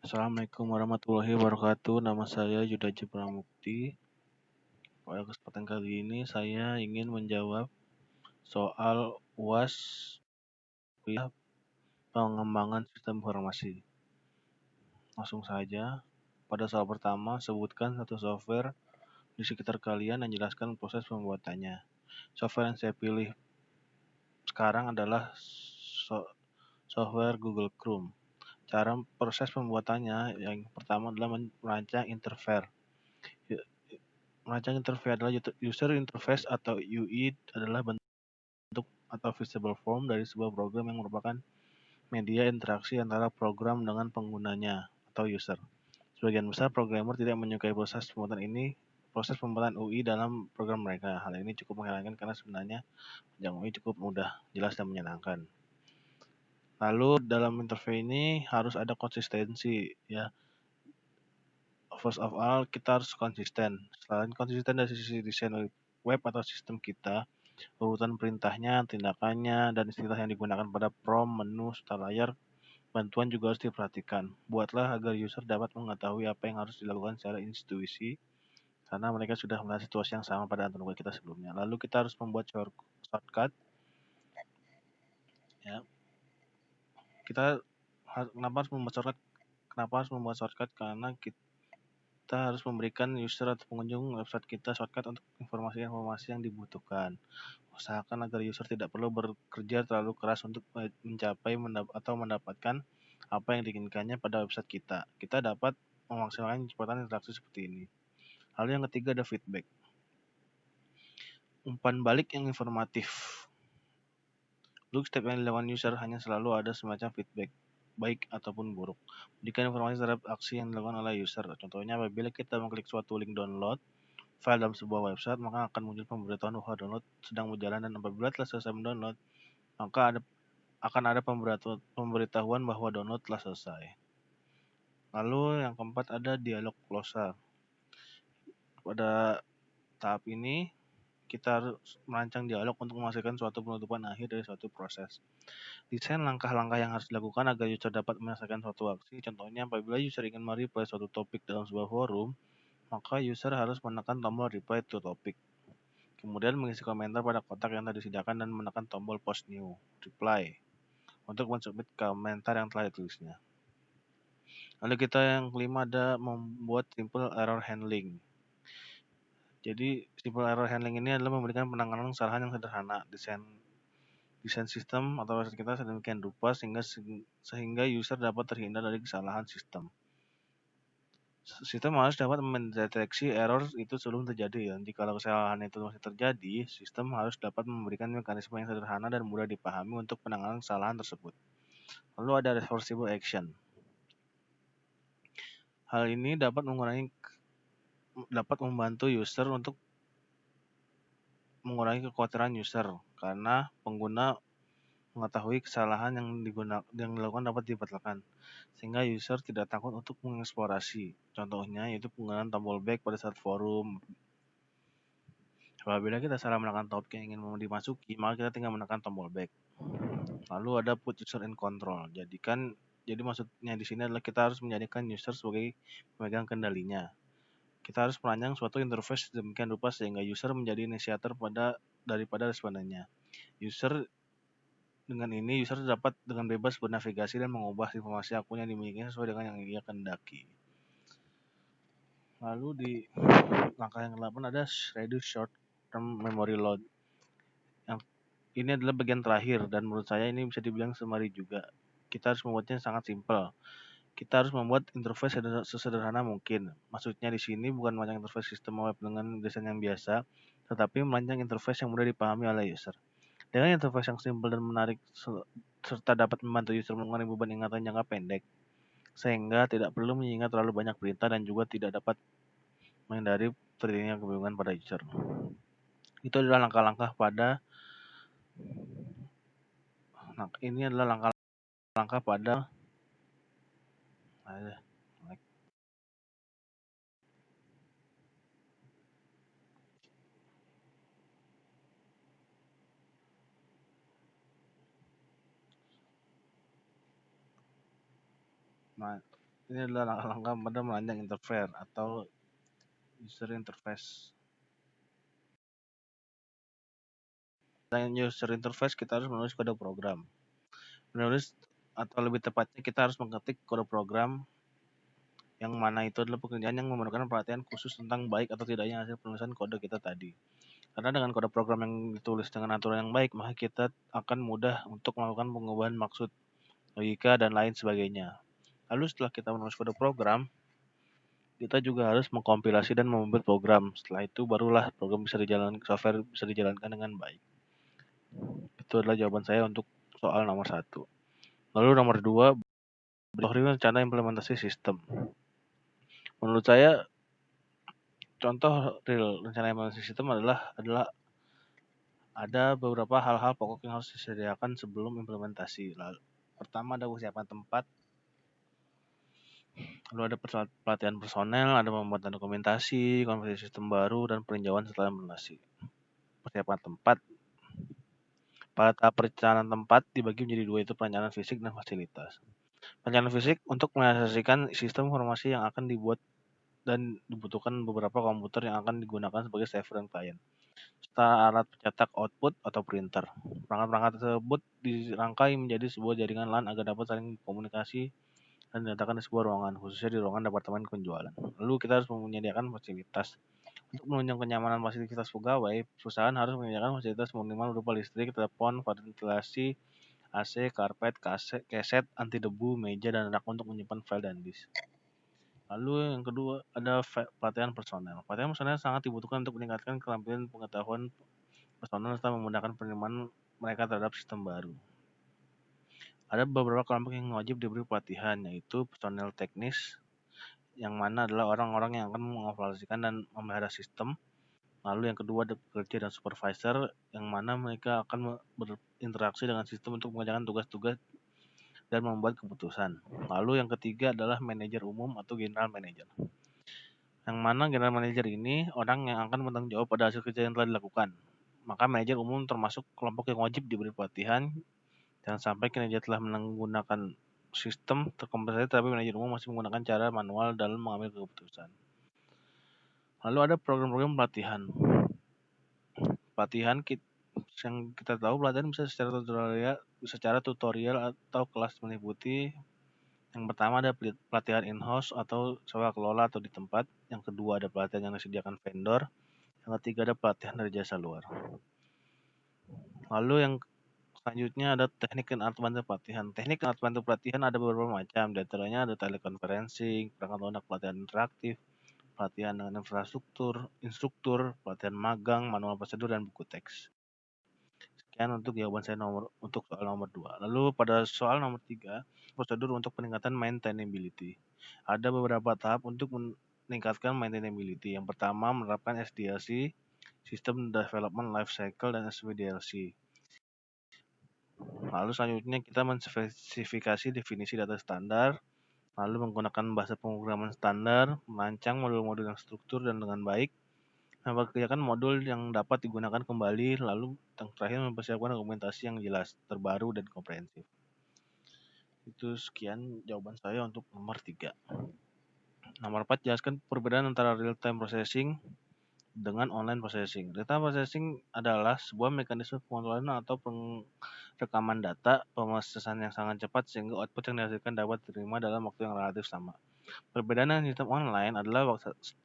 Assalamualaikum warahmatullahi wabarakatuh. Nama saya Yudaji Pramukti. Pada kesempatan kali ini saya ingin menjawab soal UAS pengembangan sistem informasi. Langsung saja. Pada soal pertama, sebutkan satu software di sekitar kalian dan jelaskan proses pembuatannya. Software yang saya pilih sekarang adalah software Google Chrome. Cara proses pembuatannya yang pertama adalah merancang interface. Merancang interface adalah user interface atau UI adalah bentuk atau visible form dari sebuah program yang merupakan media interaksi antara program dengan penggunanya atau user. Sebagian besar programmer tidak menyukai proses pembuatan UI dalam program mereka. Hal ini cukup mengherankan karena sebenarnya yang UI cukup mudah, jelas dan menyenangkan. Lalu dalam interface ini harus ada konsistensi ya. First of all, kita harus konsisten. Selain konsisten dari sisi desain web atau sistem kita, urutan perintahnya, tindakannya, dan istilah yang digunakan pada prompt, menu, serta layar bantuan juga harus diperhatikan. Buatlah agar user dapat mengetahui apa yang harus dilakukan secara intuisi, karena mereka sudah melihat situasi yang sama pada Android kita sebelumnya. Lalu kita harus membuat shortcut. Ya. Kenapa harus membuat shortcut? Karena kita harus memberikan user atau pengunjung website kita shortcut untuk informasi-informasi yang dibutuhkan. Usahakan agar user tidak perlu bekerja terlalu keras untuk mencapai atau mendapatkan apa yang diinginkannya pada website kita. Kita dapat memaksimalkan kecepatan interaksi seperti ini. Lalu yang ketiga ada feedback. Umpan balik yang informatif. Untuk step yang dilakukan user hanya selalu ada semacam feedback, baik ataupun buruk. Berikan informasi terhadap aksi yang dilakukan oleh user. Contohnya apabila kita mengklik suatu link download file dalam sebuah website, maka akan muncul pemberitahuan bahwa download sedang berjalan, dan apabila telah selesai mendownload, maka akan ada pemberitahuan bahwa download telah selesai. Lalu yang keempat ada dialog closure. Pada tahap ini, kita harus merancang dialog untuk menghasilkan suatu penutupan akhir dari suatu proses. Desain langkah-langkah yang harus dilakukan agar user dapat menyelesaikan suatu aksi. Contohnya, apabila user ingin mereply suatu topik dalam sebuah forum, maka user harus menekan tombol reply to topic. Kemudian mengisi komentar pada kotak yang telah disediakan dan menekan tombol post new reply untuk mensubmit komentar yang telah ditulisnya. Lalu kita yang kelima ada membuat simple error handling. Jadi simple error handling ini adalah memberikan penanganan kesalahan yang sederhana. Desain sistem atau website kita sedemikian rupa sehingga user dapat terhindar dari kesalahan sistem. Sistem harus dapat mendeteksi error itu sebelum terjadi. Jika kesalahan itu masih terjadi, sistem harus dapat memberikan mekanisme yang sederhana dan mudah dipahami untuk penanganan kesalahan tersebut. Lalu ada reversible action. Hal ini dapat membantu user untuk mengurangi kekhawatiran user karena pengguna mengetahui kesalahan yang dilakukan dapat dibatalkan, sehingga user tidak takut untuk mengeksplorasi. Contohnya yaitu penggunaan tombol back pada saat forum. Apabila kita salah menekan topik yang ingin dimasuki, maka kita tinggal menekan tombol back. Lalu ada put user in control. Jadi maksudnya di sini adalah kita harus menjadikan user sebagai pemegang kendalinya. Kita harus merancang suatu interface demikian rupa sehingga user menjadi inisiator daripada respondennya. Dengan ini, user dapat dengan bebas bernavigasi dan mengubah informasi akun yang dimiliki sesuai dengan yang ia kehendaki. Lalu di langkah yang ke-8 ada reduce short-term memory load. Ini adalah bagian terakhir dan menurut saya ini bisa dibilang semari juga. Kita harus membuatnya sangat simpel. Kita harus membuat interface sesederhana mungkin. Maksudnya di sini bukan merancang interface sistem web dengan desain yang biasa, tetapi merancang interface yang mudah dipahami oleh user. Dengan interface yang simpel dan menarik serta dapat membantu user mengurangi beban ingatan jangka pendek, sehingga tidak perlu mengingat terlalu banyak perintah dan juga tidak dapat menghindari terjadinya kebingungan pada user. Itu adalah langkah-langkah pada Ini adalah langkah-langkah pada merancang interface atau user interface. Selain user interface, kita harus menulis kode program. Menulis atau lebih tepatnya kita harus mengetik kode program yang mana itu adalah pekerjaan yang memerlukan perhatian khusus tentang baik atau tidaknya hasil penulisan kode kita tadi. Karena dengan kode program yang ditulis dengan aturan yang baik, maka kita akan mudah untuk melakukan pengubahan maksud, logika, dan lain sebagainya. Lalu setelah kita menulis kode program, kita juga harus mengkompilasi dan membuat program. Setelah itu barulah program bisa dijalankan, software bisa dijalankan dengan baik. Itu adalah jawaban saya untuk soal nomor 1. Lalu nomor 2, rencana implementasi sistem. Menurut saya, contoh real rencana implementasi sistem adalah ada beberapa hal-hal pokok yang harus disediakan sebelum implementasi. Lalu, pertama ada persiapan tempat, lalu ada pelatihan personel, ada pembuatan dokumentasi, konversi sistem baru, dan peninjauan setelah implementasi. Persiapan tempat. Pada tahap perencanaan tempat dibagi menjadi 2, yaitu perencanaan fisik dan fasilitas. Perencanaan fisik untuk merealisasikan sistem informasi yang akan dibuat dan dibutuhkan beberapa komputer yang akan digunakan sebagai server dan klien, serta alat pencetak output atau printer. Perangkat-perangkat tersebut dirangkai menjadi sebuah jaringan LAN agar dapat saling komunikasi dan diletakkan di sebuah ruangan, khususnya di ruangan departemen penjualan. Lalu kita harus menyediakan fasilitas. Untuk menunjang kenyamanan fasilitas pegawai, perusahaan harus menyediakan fasilitas minimal berupa listrik, telepon, ventilasi, AC, karpet, keset, anti debu, meja, dan rak untuk menyimpan file dan disk. Lalu yang kedua ada pelatihan personel. Pelatihan personel sangat dibutuhkan untuk meningkatkan keterampilan pengetahuan personel serta memudahkan penerimaan mereka terhadap sistem baru. Ada beberapa kelompok yang wajib diberi pelatihan, yaitu personel teknis, yang mana adalah orang-orang yang akan mengoperasikan dan memelihara sistem. Lalu yang kedua ada pekerja dan supervisor, yang mana mereka akan berinteraksi dengan sistem untuk mengerjakan tugas-tugas dan membuat keputusan. Lalu yang ketiga adalah manajer umum atau general manager. Yang mana general manager ini orang yang akan bertanggung jawab pada hasil kerja yang telah dilakukan. Maka manajer umum termasuk kelompok yang wajib diberi pelatihan. Jangan sampai kinerja telah menggunakan sistem terkompensasi, tapi manajer umum masih menggunakan cara manual dalam mengambil keputusan. Lalu ada program-program pelatihan. Pelatihan yang kita tahu pelatihan bisa secara tutorial atau kelas meliputi. Yang pertama ada pelatihan in-house atau sewa kelola atau di tempat. Yang kedua ada pelatihan yang disediakan vendor. Yang ketiga ada pelatihan dari jasa luar. Lalu yang selanjutnya ada teknik dan alat bantu pelatihan. Teknik dan alat bantu pelatihan ada beberapa macam. Di antaranya ada teleconferencing, perangkat lunak pelatihan interaktif, pelatihan dengan infrastruktur, instruktur, pelatihan magang, manual prosedur, dan buku teks. Sekian untuk jawaban saya untuk soal nomor 2. Lalu pada soal nomor 3, prosedur untuk peningkatan maintainability. Ada beberapa tahap untuk meningkatkan maintainability. Yang pertama menerapkan SDLC, System Development Life Cycle, dan SDLC. Lalu selanjutnya kita menspesifikasi definisi data standar, lalu menggunakan bahasa pemrograman standar, merancang modul-modul yang struktur dan dengan baik, memperkerjakan modul yang dapat digunakan kembali, lalu yang terakhir mempersiapkan dokumentasi yang jelas, terbaru, dan komprehensif. Itu sekian jawaban saya untuk nomor 3. Nomor 4, jelaskan perbedaan antara real-time processing dengan online processing. Real-time processing adalah sebuah mekanisme pengontrolan atau rekaman data pemrosesan yang sangat cepat sehingga output yang dihasilkan dapat diterima dalam waktu yang relatif sama. Perbedaan dengan sistem online adalah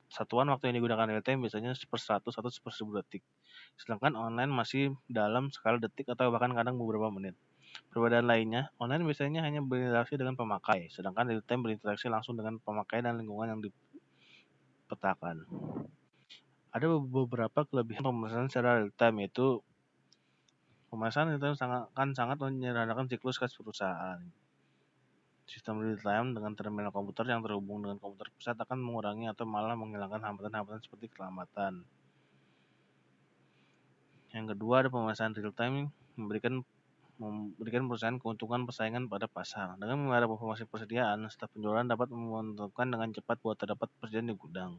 satuan waktu yang digunakan real-time biasanya 1/100 atau 1/1000 detik. Sedangkan online masih dalam skala detik atau bahkan kadang beberapa menit. Perbedaan lainnya, online biasanya hanya berinteraksi dengan pemakai, sedangkan real-time berinteraksi langsung dengan pemakai dan lingkungan yang dipetakan. Ada beberapa kelebihan pemrosesan secara real-time, yaitu pemrosesan real-time sangat menyederhanakan siklus khas perusahaan. Sistem real-time dengan terminal komputer yang terhubung dengan komputer pusat akan mengurangi atau malah menghilangkan hambatan-hambatan seperti keselamatan. Yang kedua, ada pemrosesan real-time memberikan perusahaan keuntungan persaingan pada pasar. Dengan mengarah informasi persediaan, staf penjualan dapat menentukan dengan cepat bahwa terdapat persediaan di gudang.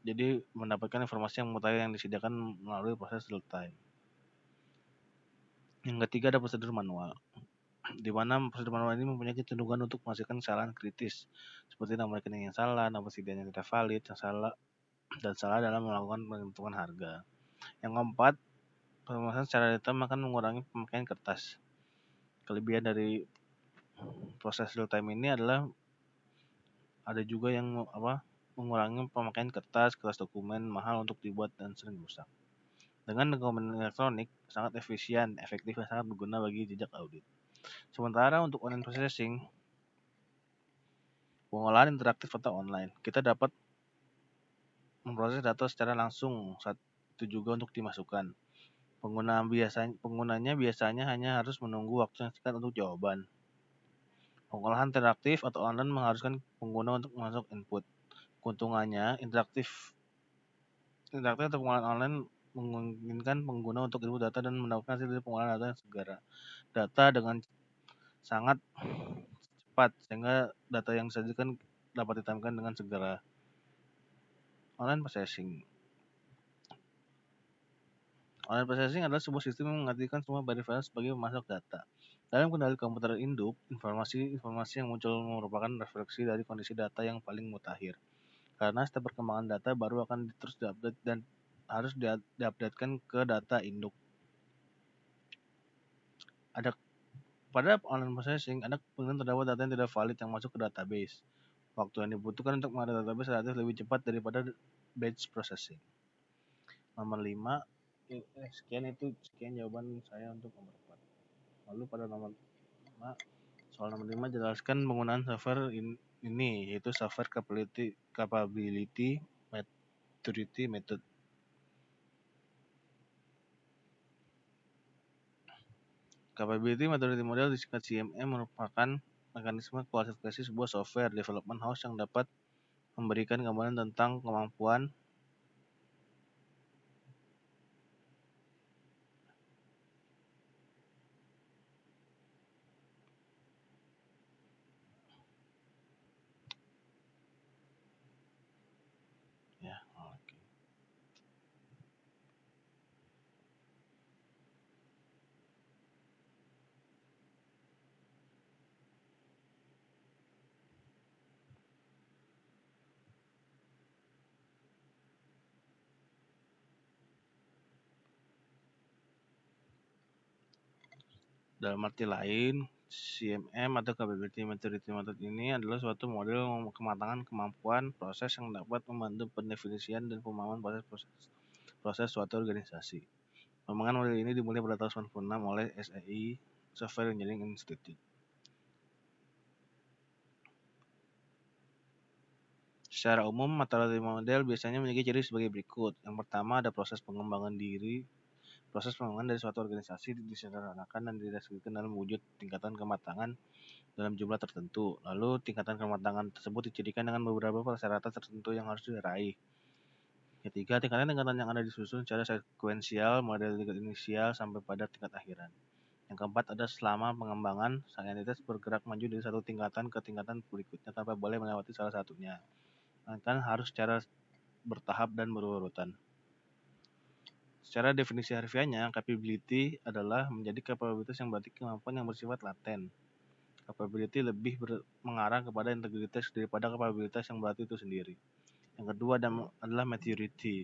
Jadi mendapatkan informasi yang mengetahui yang disediakan melalui proses real time. Yang ketiga ada prosedur manual. di mana proses manual ini mempunyai kecenderungan untuk menghasilkan kesalahan kritis, seperti nomor rekening yang salah, nomor persediaan yang tidak valid, yang salah dan salah dalam melakukan penentuan harga. Yang keempat, pemasaran secara real-time akan mengurangi pemakaian kertas. Kelebihan dari proses real-time ini adalah ada juga yang mengurangi pemakaian kertas dokumen mahal untuk dibuat dan sering rusak. Dengan dokumen elektronik sangat efisien, efektif, dan sangat berguna bagi jejak audit. Sementara untuk online processing, pengolahan interaktif atau online, kita dapat memproses data secara langsung saat itu juga untuk dimasukkan. Penggunanya biasanya hanya harus menunggu waktu yang singkat untuk jawaban. Pengolahan interaktif atau online mengharuskan pengguna untuk masuk input. Keuntungannya, interaktif atau pengolahan online memungkinkan pengguna untuk input data dan mendapatkan hasil dari pengolahan data yang segera. Data dengan sangat cepat, sehingga data yang disajikan dapat ditampilkan dengan segera. Online processing. Online processing adalah sebuah sistem yang mengartikan semua variabel sebagai pemasok data. Dalam kendali komputer induk, informasi yang muncul merupakan refleksi dari kondisi data yang paling mutakhir. Karena setiap perkembangan data baru akan terus diupdate dan harus diupdatekan ke data induk. Pada online processing, ada kemungkinan terdapat data yang tidak valid yang masuk ke database. Waktu yang dibutuhkan untuk mengupdate database relatif lebih cepat daripada batch processing. Nomor 5, sekian jawaban saya untuk nomor 4. Lalu pada nomor 5, soal nomor 5 jelaskan penggunaan software ini, yaitu software capability maturity method. Capability maturity model disingkat CMM merupakan mekanisme kualifikasi sebuah software development house yang dapat memberikan gambaran tentang kemampuan ya. Oke. Dalam arti lain, CMM atau Capability Maturity Method ini adalah suatu model kematangan kemampuan proses yang dapat membantu pendefinisian dan pemahaman proses suatu organisasi. Pengembangan model ini dimulai pada tahun 1996 oleh SEI, Software Engineering Institute. Secara umum, maturity model biasanya memiliki ciri sebagai berikut. Yang pertama, ada proses pengembangan dari suatu organisasi disederhanakan dan dideskripsikan dalam wujud tingkatan kematangan dalam jumlah tertentu. Lalu, tingkatan kematangan tersebut dicirikan dengan beberapa persyaratan tertentu yang harus diraih. Ketiga, tingkatan-tingkatan yang ada disusun secara sekuensial, mulai dari tingkat inisial sampai pada tingkat akhiran. Yang keempat, ada selama pengembangan, sang entitas bergerak maju dari satu tingkatan ke tingkatan berikutnya tanpa boleh melewati salah satunya. Melainkan harus secara bertahap dan berurutan. Secara definisi harfiahnya, capability adalah menjadi kapabilitas yang berarti kemampuan yang bersifat laten. Capability lebih mengarah kepada integritas daripada kapabilitas yang berarti itu sendiri. Yang kedua adalah maturity.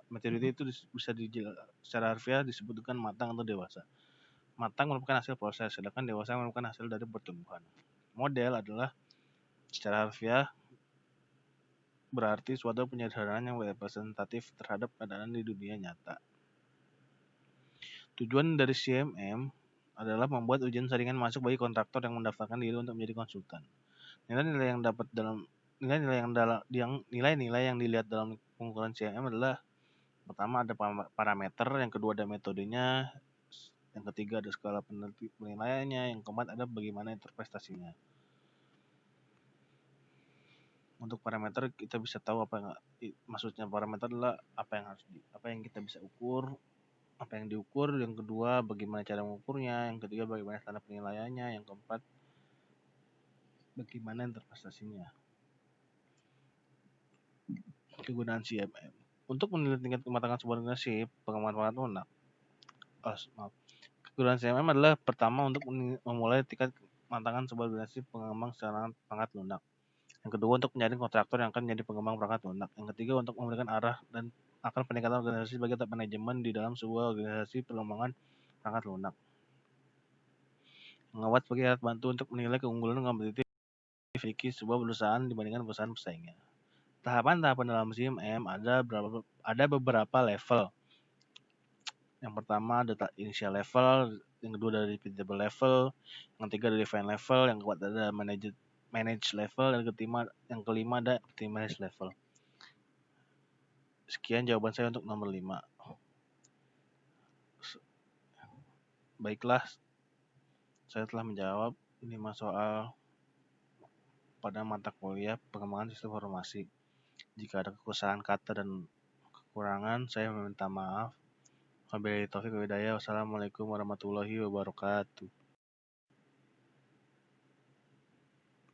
Maturity itu bisa secara harfiah disebut dengan matang atau dewasa. Matang merupakan hasil proses, sedangkan dewasa merupakan hasil dari pertumbuhan. Model adalah secara harfiah berarti suatu penyederhanaan yang representatif terhadap keadaan di dunia nyata. Tujuan dari CMM adalah membuat ujian saringan masuk bagi kontraktor yang mendaftarkan diri untuk menjadi konsultan. Nilai-nilai yang dilihat dalam pengukuran CMM adalah pertama ada parameter, yang kedua ada metodenya, yang ketiga ada skala penilaiannya, yang keempat ada bagaimana interpretasinya. Untuk parameter kita bisa tahu maksudnya parameter adalah apa yang kita bisa ukur, apa yang diukur, yang kedua bagaimana cara mengukurnya, yang ketiga bagaimana standar penilaiannya, yang keempat bagaimana interpretasinya. Kegunaan CMM untuk menilai tingkat kematangan sebuah organisasi, pengembangan Kegunaan CMM adalah pertama untuk memulai tingkat kematangan sebuah organisasi pengembang secara perangkat lunak. Yang kedua untuk menyaring kontraktor yang akan menjadi pengembang perangkat lunak. Yang ketiga untuk memberikan arah dan akan peningkatan organisasi sebagai top manajemen di dalam sebuah organisasi pengembangan perangkat lunak. Mengawas sebagai alat bantu untuk menilai keunggulan dan kompetitif memiliki sebuah perusahaan dibandingkan perusahaan pesaingnya. Tahapan-tahapan dalam CMM ada beberapa level. Yang pertama data initial level, yang kedua dari repeatable level, yang ketiga dari define level, yang keempat ada manage level, dan yang kelima ada optimize level. Sekian jawaban saya untuk nomor 5. Baiklah, saya telah menjawab 5 soal pada mata kuliah pengembangan sistem informasi. Jika ada kesalahan kata dan kekurangan, saya meminta maaf. Wabillahi taufiq wal hidayah. Wassalamualaikum warahmatullahi wabarakatuh.